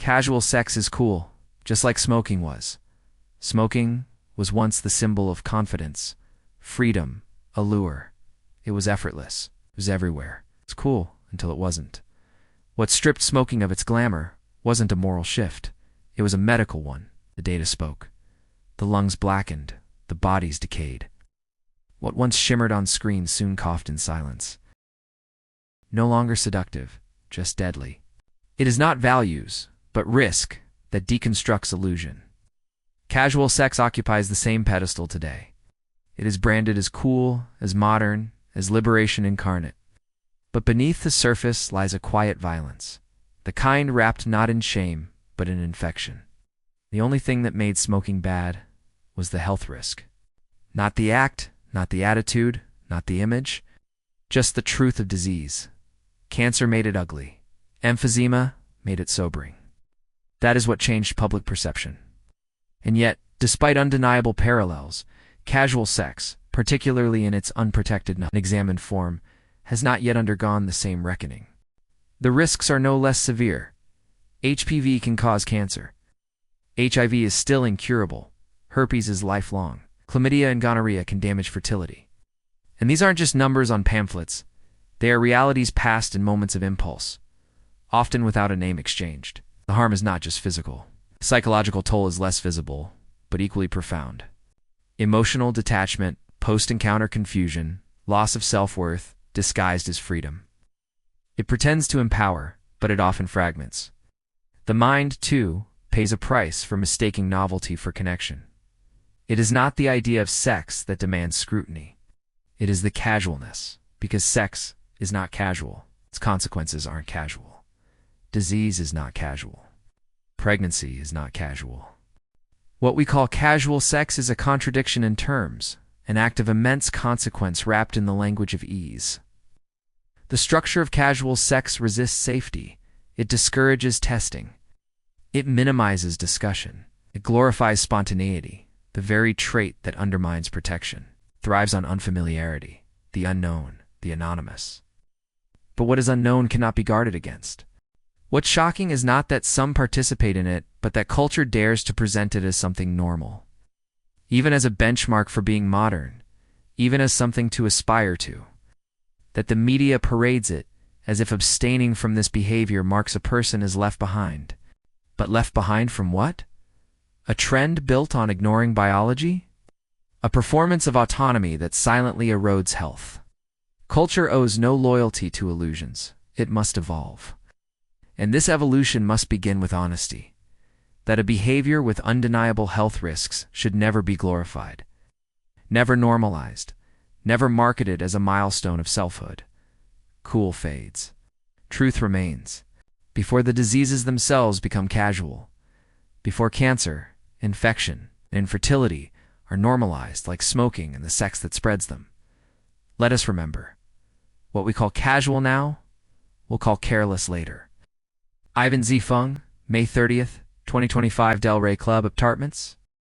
Casual sex is cool, just like smoking was. Smoking was once the symbol of confidence, freedom, allure. It was effortless. It was everywhere. It's cool until it wasn't. What stripped smoking of its glamour wasn't a moral shift. It was a medical one. The data spoke. The lungs blackened. The bodies decayed. What once shimmered on screen soon coughed in silence. No longer seductive, just deadly. It is not values, but risk that deconstructs illusion. Casual sex occupies the same pedestal today. It is branded as cool, as modern, as liberation incarnate. But beneath the surface lies a quiet violence, the kind wrapped not in shame, but in infection. The only thing that made smoking bad was the health risk. Not the act, not the attitude, not the image, just the truth of disease. Cancer made it ugly. Emphysema made it sobering. That is what changed public perception. And yet, despite undeniable parallels, casual sex, particularly in its unprotected, unexamined form, has not yet undergone the same reckoning. The risks are no less severe. HPV can cause cancer. HIV is still incurable. Herpes is lifelong. Chlamydia and gonorrhea can damage fertility. And these aren't just numbers on pamphlets. They are realities passed in moments of impulse, often without a name exchanged. The harm is not just physical. The psychological toll is less visible, but equally profound. Emotional detachment, post-encounter confusion, loss of self-worth, disguised as freedom. It pretends to empower, but it often fragments. The mind, too, pays a price for mistaking novelty for connection. It is not the idea of sex that demands scrutiny. It is the casualness, because sex is not casual. Its consequences aren't casual. Disease is not casual. Pregnancy is not casual. What we call casual sex is a contradiction in terms, an act of immense consequence wrapped in the language of ease. The structure of casual sex resists safety. It discourages testing. It minimizes discussion. It glorifies spontaneity, the very trait that undermines protection. Thrives on unfamiliarity, the unknown, the anonymous. But what is unknown cannot be guarded against. What's shocking is not that some participate in it, but that culture dares to present it as something normal. Even as a benchmark for being modern, even as something to aspire to. That the media parades it, as if abstaining from this behavior marks a person as left behind. But left behind from what? A trend built on ignoring biology? A performance of autonomy that silently erodes health. Culture owes no loyalty to illusions. It must evolve. And this evolution must begin with honesty. That a behavior with undeniable health risks should never be glorified. Never normalized. Never marketed as a milestone of selfhood. Cool fades. Truth remains. Before the diseases themselves become casual. Before cancer, infection, and infertility are normalized like smoking and the sex that spreads them. Let us remember, what we call casual now, we'll call careless later. Ivan Z. Fung, May 30th, 2025, Del Rey Club Apartments.